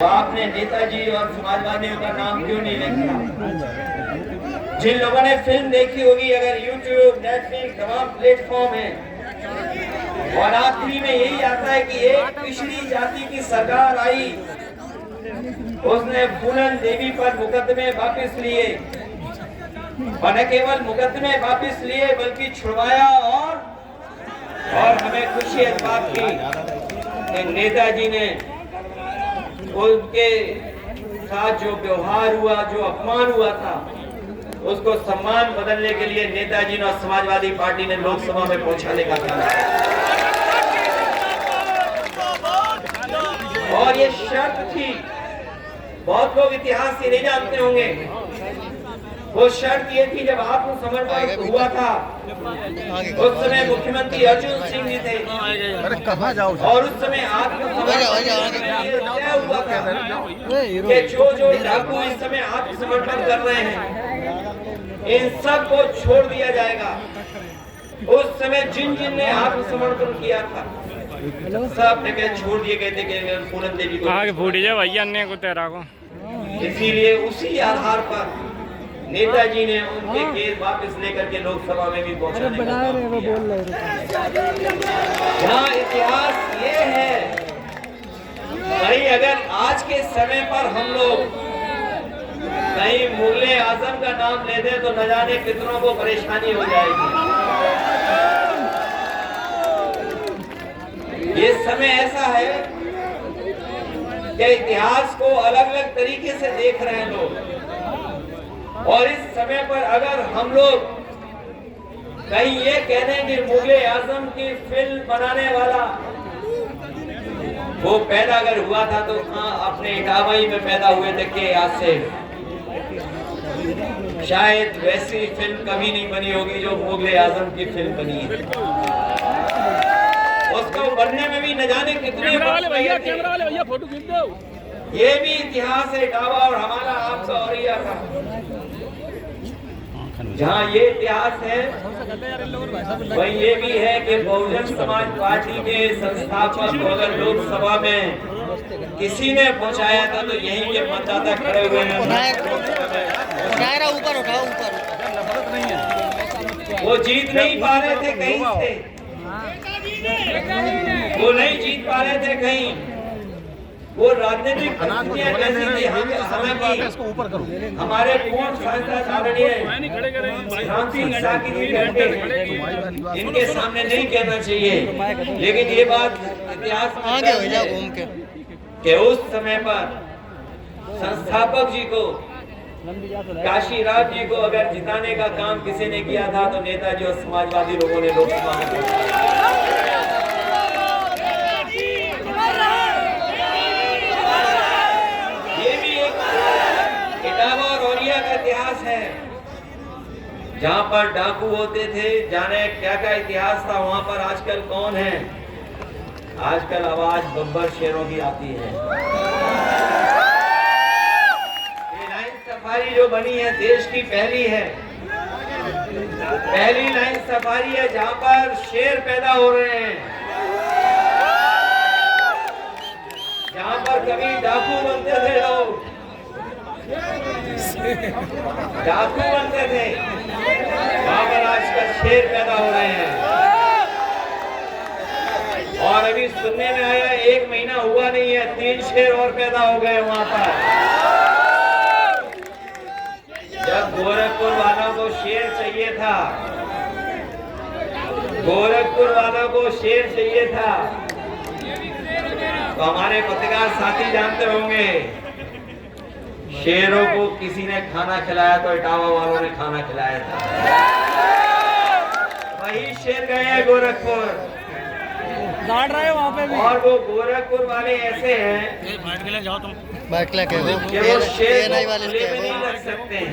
आपने नेताजी और समाजवादियों का नाम क्यों नहीं लिखा? जिन लोगों ने फिल्म देखी होगी, अगर यूट्यूब, नेटफ्लिक्स तमाम प्लेटफॉर्म है और आखिरी में यही आता है कि एक पिछड़ी जाति की सरकार आई, उसने पूनम देवी पर मुकदमे वापस लिए और न केवल मुकदमे वापस लिए बल्कि छुड़वाया। और हमें खुशी इस बात की कि नेताजी ने उनके साथ जो व्यवहार हुआ, जो अपमान हुआ था, उसको सम्मान बदलने के लिए नेताजी ने और समाजवादी पार्टी ने लोकसभा में पहुंचाने का काम किया। और ये शर्त थी, बहुत लोग इतिहास से नहीं जानते होंगे, वो शर्त ये थी जब आत्मसमर्पण हुआ था, उस समय मुख्यमंत्री अर्जुन सिंह जी थे और उस समय आत्मसमर्पण हुआ था कि जो डाकू इस समय आत्मसमर्पण कर रहे हैं, इन सब को छोड़ दिया जाएगा। उस समय जिन ने आत्मसमर्पण किया था सब जगह छोड़ दिए गए थे कि पूनम देवी को आगे फूट जाए भैया अन्य को तेरा को। इसीलिए उसी आधार पर नेताजी ने उनके केस वापस लेकर के लोकसभा में भी पहुंचाने का काम किया। जहाँ इतिहास ये है, भाई अगर आज के समय पर हम लोग कहीं मुगले आजम का नाम ले दें तो न जाने कितनों को परेशानी हो जाएगी। ये समय ऐसा है कि इतिहास को अलग अलग तरीके से देख रहे हैं लोग, और इस समय पर अगर हम लोग कहीं ये कह दें कि मुगले आजम की फिल्म बनाने वाला वो पैदा अगर हुआ था तो अपने इटावाई में पैदा हुए थे के आज से, शायद वैसी फिल्म कभी नहीं बनी होगी जो मुगले आजम की फिल्म बनी है। उसको बनने में भी न जाने कितने भैया फोटो खींच दो। ये भी इतिहास है इटावा और हमारा आपका औरिया का। जहाँ ये इतिहास है वही ये भी है कि बहुजन समाज पार्टी के संस्थापक को अगर लोकसभा में किसी ने पहुंचाया था तो यही के मतदाता खड़े हुए हैं। ऊपर उठाओ, ऊपर वो जीत नहीं पा रहे थे कहीं से, वो नहीं जीत पा रहे थे कहीं। वो राजनीतिक परिस्थितियां कैसी थी, हमारे पूर्ण सांसद आदरणीय इनके सामने नहीं कहना चाहिए, लेकिन ये बात इतिहास में कि उस समय पर संस्थापक जी को, काशीराज जी को अगर जिताने का काम किसी ने किया था तो नेताजी और समाजवादी लोगों ने लोकसभा में। इतिहास है जहाँ पर डाकू होते थे, जाने क्या क्या इतिहास था वहाँ पर। आजकल कौन है? आजकल आवाज बब्बर शेरों की आती है। ये लाइन सफारी जो बनी है देश की पहली है, पहली लाइन सफारी है जहाँ पर शेर पैदा हो रहे हैं, जहाँ पर कभी डाकू बनते थे लोग, डाकू बनते थे, वहां पर आजकल शेर पैदा हो रहे हैं। और अभी सुनने में आया 1 महीना हुआ नहीं है, 3 शेर और पैदा हो गए वहां पर। जब गोरखपुर वालों को शेर चाहिए था, गोरखपुर वालों को शेर चाहिए था, तो हमारे पत्रकार साथी जानते होंगे शेरों को किसी ने खाना खिलाया तो इटावा वालों ने खाना खिलाया था। वही शेर गए हैं गोरखपुर, गाड़ रहे हो वहाँ पे भी। और वो गोरखपुर वाले ऐसे हैं बैठ के ले जाओ तुम, बैठ के कि वो शेर को खुले में नहीं रख सकते हैं।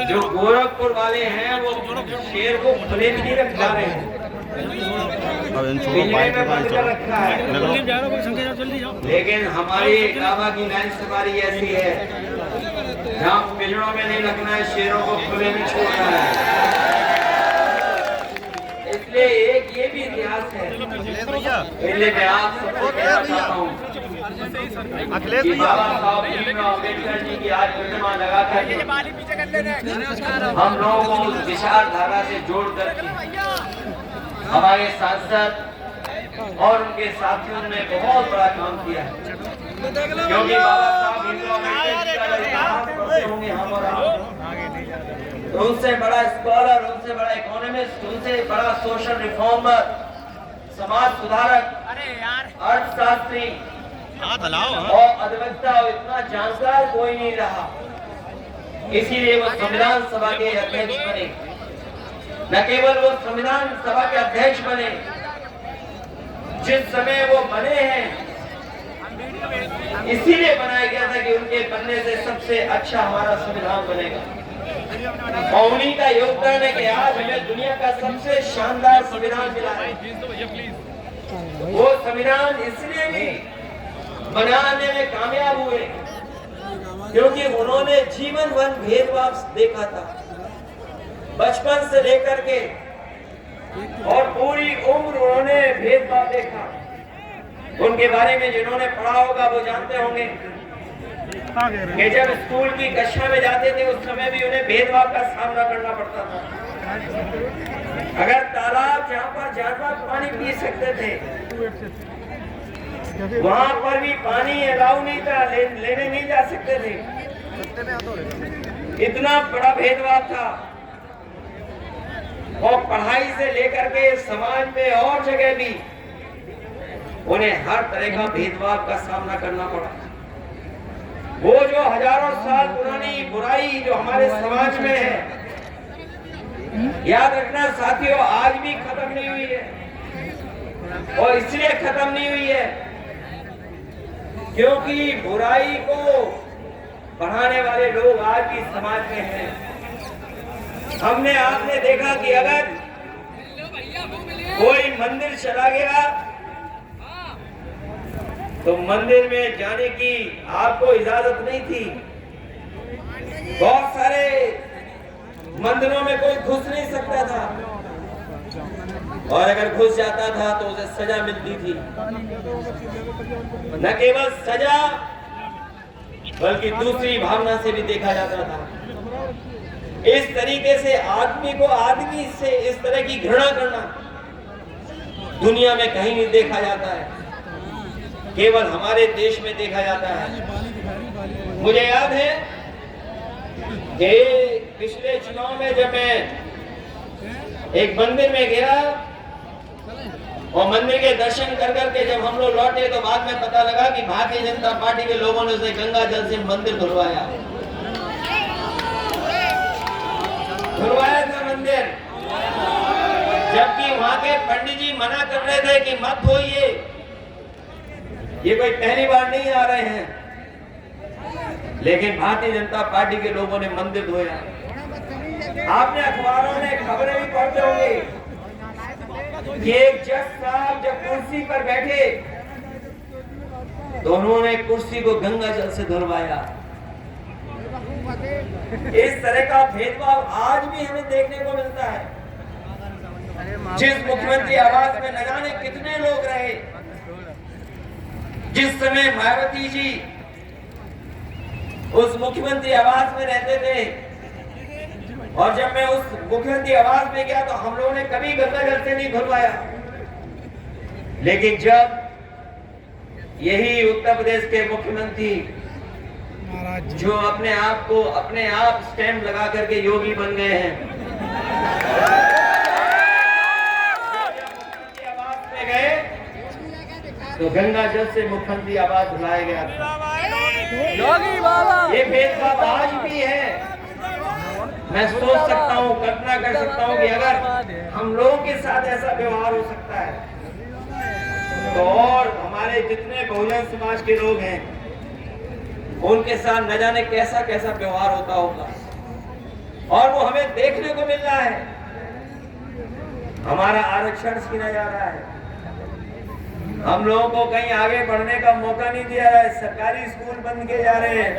जो गोरखपुर वाले हैं वो शेर को खुले में नहीं रख पा रहे हैं, रखा है। लेकिन हमारी इटावा की लाइन सफारी ऐसी है जहाँ पिंजरों में नहीं रखना है, शेरों को खुले में छोड़ना है। इसलिए एक ये भी इतिहास है, इसलिए मैं आप सबको कहना चाहता हूँ कि बाबा साहब भीमराव अम्बेडकर जी की आज प्रतिमा लगाकर हम लोगों को उस विचारधारा से जोड़कर हमारे सांसद और उनके साथियों ने बहुत बड़ा काम किया है, क्योंकि बाबा साहब भीमराव अम्बेडकर जी का इतिहास पढ़ते होंगे हम और आप, तो उनसे बड़ा स्कॉलर, उनसे बड़ा इकोनॉमिस्ट, उनसे बड़ा सोशल रिफॉर्मर, समाज सुधारक, अर्थशास्त्री और अधिवक्ता इतना जानकार कोई नहीं रहा। इसीलिए वो संविधान सभा के अध्यक्ष बने। न केवल वो संविधान सभा के अध्यक्ष बने, जिस समय वो बने हैं इसीलिए बनाया गया था कि उनके बनने से सबसे अच्छा हमारा संविधान बनेगा। और उन्हीं का योगदान है कि आज हमें दुनिया का सबसे शानदार संविधान मिला है। वो संविधान इसलिए भी बनाने में कामयाब हुए क्योंकि उन्होंने जीवन भर भेदभाव देखा था, बचपन से लेकर के, और पूरी उम्र उन्होंने भेदभाव देखा। उनके बारे में जिन्होंने पढ़ा होगा वो जानते होंगे कि जब स्कूल की कक्षा में जाते थे उस समय भी उन्हें भेदभाव का सामना करना पड़ता था। अगर तालाब जहाँ पर जानवर पानी पी सकते थे वहां पर भी पानी अलाउ नहीं था, लेने नहीं जा सकते थे। इतना बड़ा भेदभाव था। और पढ़ाई से लेकर के समाज में और जगह भी उन्हें हर तरह का भेदभाव का सामना करना पड़ा। वो जो हजारों साल पुरानी बुराई जो हमारे समाज में है, याद रखना साथियों, आज भी खत्म नहीं हुई है। और इसलिए खत्म नहीं हुई है क्योंकि बुराई को बढ़ाने वाले लोग आज भी समाज में हैं। हमने आपने देखा कि अगर कोई मंदिर चला गया तो मंदिर में जाने की आपको इजाजत नहीं थी। बहुत सारे मंदिरों में कोई घुस नहीं सकता था, और अगर घुस जाता था तो उसे सजा मिलती थी। न केवल सजा बल्कि दूसरी भावना से भी देखा जाता था। इस तरीके से आदमी को आदमी से इस तरह की घृणा करना दुनिया में कहीं नहीं देखा जाता है, केवल हमारे देश में देखा जाता है। मुझे याद है कि पिछले चुनाव में जब मैं एक मंदिर में गया और मंदिर के दर्शन कर करके जब हम लोग लौटे तो बाद में पता लगा कि भारतीय जनता पार्टी के लोगों ने उसे गंगा जल से मंदिर धुलवाया था मंदिर, जबकि वहां के पंडित जी मना कर रहे थे कि मत धोइए, ये कोई पहली बार नहीं आ रहे हैं। लेकिन भारतीय जनता पार्टी के लोगों ने मंदिर धोया। आपने अखबारों में खबरें भी पढ़ते होंगे कि एक जज साहब जब कुर्सी पर बैठे तो उन्होंने कुर्सी को गंगा जल से धुलवाया। इस तरह का भेदभाव आज भी हमें देखने को मिलता है। जिस मुख्यमंत्री आवास में न जाने कितने लोग रहे, जिस समय मायावती जी उस मुख्यमंत्री आवास में रहते थे, और जब मैं उस मुख्यमंत्री आवास में गया तो हम लोगों ने कभी गंगा जल से नहीं धुलवाया। लेकिन जब यही उत्तर प्रदेश के मुख्यमंत्री जो अपने आप स्टैंप लगा करके योगी बन गए हैं, मुख्यमंत्री आवास में गए तो गंगा जल से मुख्यमंत्री आवास धुलाया गया था। ये भेदभाव आज भी है। मैं सोच सकता हूँ, कल्पना कर सकता हूँ कि अगर हम लोगों के साथ ऐसा व्यवहार हो सकता है तो और हमारे जितने बहुजन समाज के लोग हैं उनके साथ न जाने कैसा कैसा व्यवहार होता होगा। और वो हमें देखने को मिल रहा है। हमारा आरक्षण छीना जा रहा है, हम लोगों को कहीं आगे बढ़ने का मौका नहीं दिया रहा है। सरकारी स्कूल बंद किए जा रहे हैं,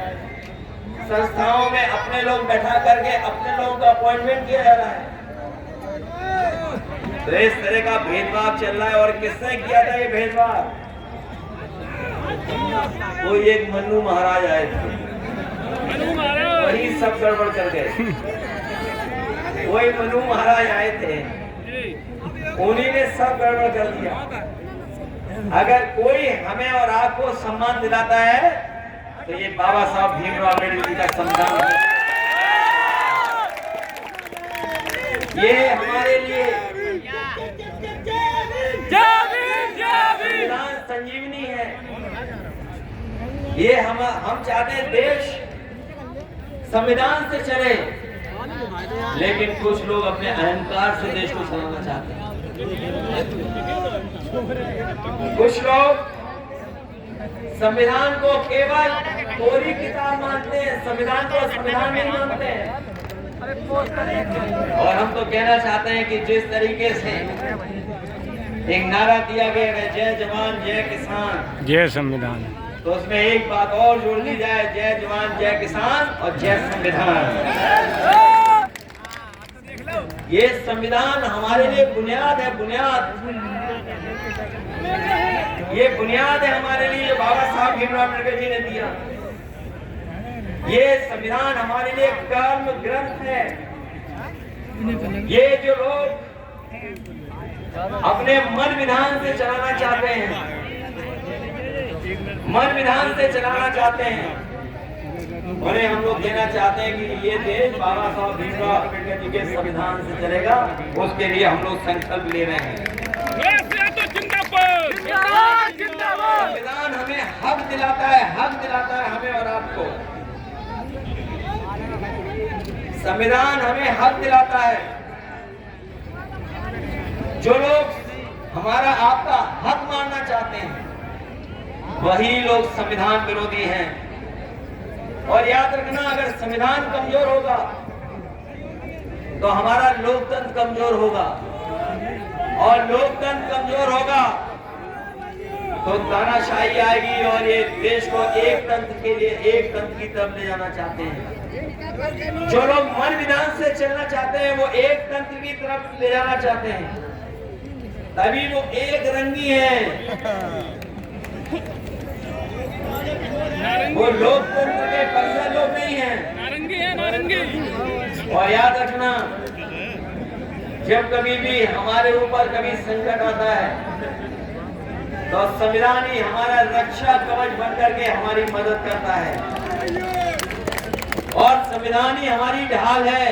संस्थाओं में अपने लोग बैठा करके अपने लोगों का अपॉइंटमेंट किया जा रहा है। तो इस तरह का भेदभाव चल रहा है। और किसने किया था ये भेदभाव? कोई एक मन्नू महाराज आए थे, वही सब गड़बड़ कर गए। कोई मन्नू महाराज आए थे, उन्हीं ने सब गड़बड़ कर दिया। अगर कोई हमें और आपको सम्मान दिलाता है तो ये बाबा साहब भीमराव अम्बेडकर जी का सम्मान है। ये हमारे लिए संविधान संजीवनी है। ये हम चाहते हैं देश संविधान से चले, लेकिन कुछ लोग अपने अहंकार से देश को चलाना चाहते हैं। कुछ लोग संविधान को केवल कोरी किताब मानते हैं, संविधान को संविधान नहीं मानते हैं। और हम तो कहना चाहते हैं कि जिस तरीके से एक नारा दिया गया है, जय जवान जय किसान जय संविधान, तो उसमें एक बात और जोड़ ली जाए, जय जवान जय किसान और जय संविधान। ये संविधान हमारे लिए बुनियाद है, बुनियाद। ये बुनियाद है हमारे लिए जो बाबा साहब भीमराव अम्बेडकर जी ने दिया। ये संविधान हमारे लिए कर्म ग्रंथ है। ये जो लोग अपने मन विधान से चलाना चाहते हैं, मन विधान से चलाना चाहते हैं, उन्हें हम लोग कहना चाहते हैं कि ये देश बाबा साहब भीमराव अम्बेडकर जी के संविधान से चलेगा। उसके लिए हम लोग संकल्प ले रहे हैं। संविधान हमें हक दिलाता है, हक दिलाता है हमें और आपको। संविधान हमें हक दिलाता है। जो लोग हमारा आपका हक मानना चाहते हैं, वही लोग संविधान विरोधी हैं। और याद रखना, अगर संविधान कमजोर होगा तो हमारा लोकतंत्र कमजोर होगा, और लोकतंत्र कमजोर होगा तो तानाशाही आएगी। और ये देश को एक तंत्र के लिए, एक तंत्र की तरफ ले जाना चाहते हैं। जो लोग मन विधान से चलना चाहते हैं, वो एक तंत्र की तरफ ले जाना चाहते हैं, तभी वो एक रंगी है। वो लोकतंत्र के पक्ष लोग नहीं हैं, नारंगी है, नारंगी। और याद रखना, जब कभी भी हमारे ऊपर कभी संकट आता है तो संविधान ही हमारा रक्षा कवच बनकर के हमारी मदद करता है। और संविधान ही हमारी ढाल है,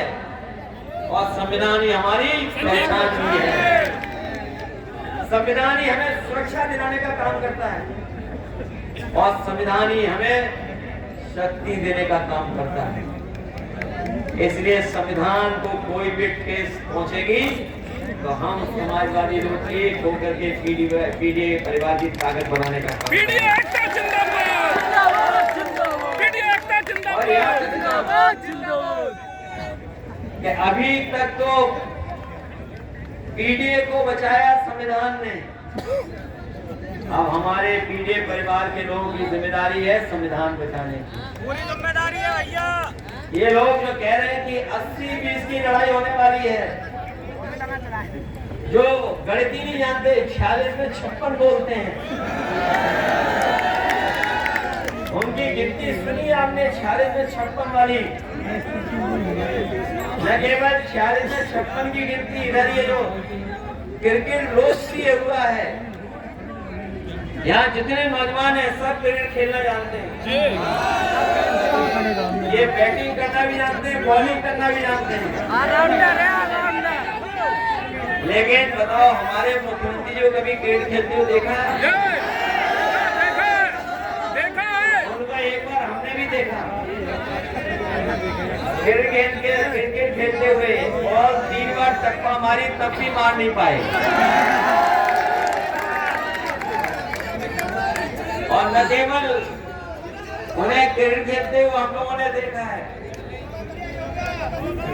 और संविधान ही हमारी पहचान भी है। संविधान ही हमें सुरक्षा दिलाने का काम करता है, और संविधान ही हमें शक्ति देने का काम करता है। इसलिए संविधान को कोई भी ठेस पहुंचेगी तो हम समाजवादी लोग एक होकर के पीडीए परिवार की ताकत बनाने का काम। अभी तक तो पीडीए को बचाया संविधान ने, अब हमारे पीडीए परिवार के लोगों की जिम्मेदारी है संविधान बचाने की। पूरी जिम्मेदारी है भैया। ये लोग जो कह रहे हैं कि 80-20 की लड़ाई होने वाली है, जो गणित ही नहीं जानते, 46 में 56 बोलते हैं। उनकी गिनती सुनी आपने, 46 में 56 वाली। न केवल 46 में 56 की गिनती, इधर ये जो क्रिकेट लोकप्रिय हुआ है, यहाँ जितने नौजवान हैं सब क्रिकेट खेलना जानते हैं। ये बैटिंग करना भी जानते हैं, बॉलिंग करना भी जानते हैं। लेकिन बताओ, हमारे मुख्यमंत्री जो कभी क्रिकेट खेलते हुए देखा है? उनका एक बार हमने भी देखा क्रिकेट खेलते हुए, और 3 बार टप्पा मारी तब भी मार नहीं पाए। और न केवल उन्हें क्रिकेट खेलते हुए हम लोगों ने देखा है,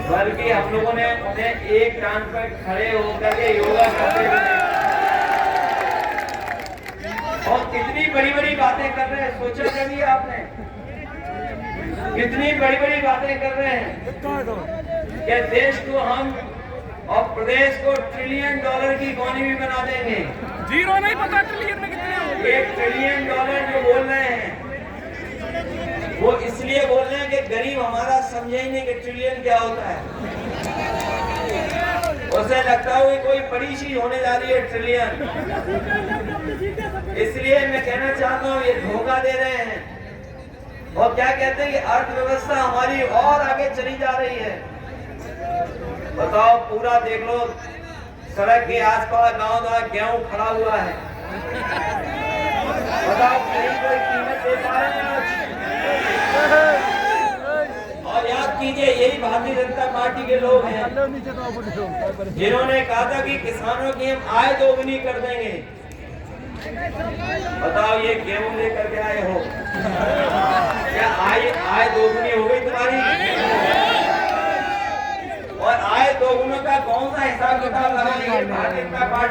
बल्कि हम लोगों ने उन्हें एक टांग पर खड़े होकर के योगा करते हुए। और कितनी बड़ी बड़ी बातें कर रहे हैं, सोचा कभी आपने? कितनी बड़ी बड़ी बातें कर रहे हैं कि देश को हम और प्रदेश को $1 ट्रिलियन की इकोनॉमी बना देंगे। जीरो नहीं पता ट्रिलियन में कितने होंगे। $1 ट्रिलियन जो बोल रहे हैं वो इसलिए बोल रहे हैं कि गरीब हमारा समझे ही नहीं कि ट्रिलियन क्या होता है। उसे लगता है कोई बड़ी चीज होने जा रही है ट्रिलियन। इसलिए मैं कहना चाहता हूँ ये धोखा दे रहे हैं और क्या कहते हैं कि अर्थव्यवस्था हमारी और आगे चली जा रही है। बताओ पूरा देख लो, सड़क के आसपास गांव गेहूं खड़ा हुआ है। बताओ कहीं कोई कीमत दे पा रहे हैं आज? और याद कीजिए यही भारतीय जनता पार्टी के लोग हैं जिन्होंने कहा था कि किसानों की हम आय दोगुनी कर देंगे। बताओ ये गेहूं लेकर के आए हो, क्या आय दोगुनी हो गई तुम्हारी? और आय दोगुनों का कौन सा हिसाब किताब लगाएंगे भारतीय जनता पार्टी?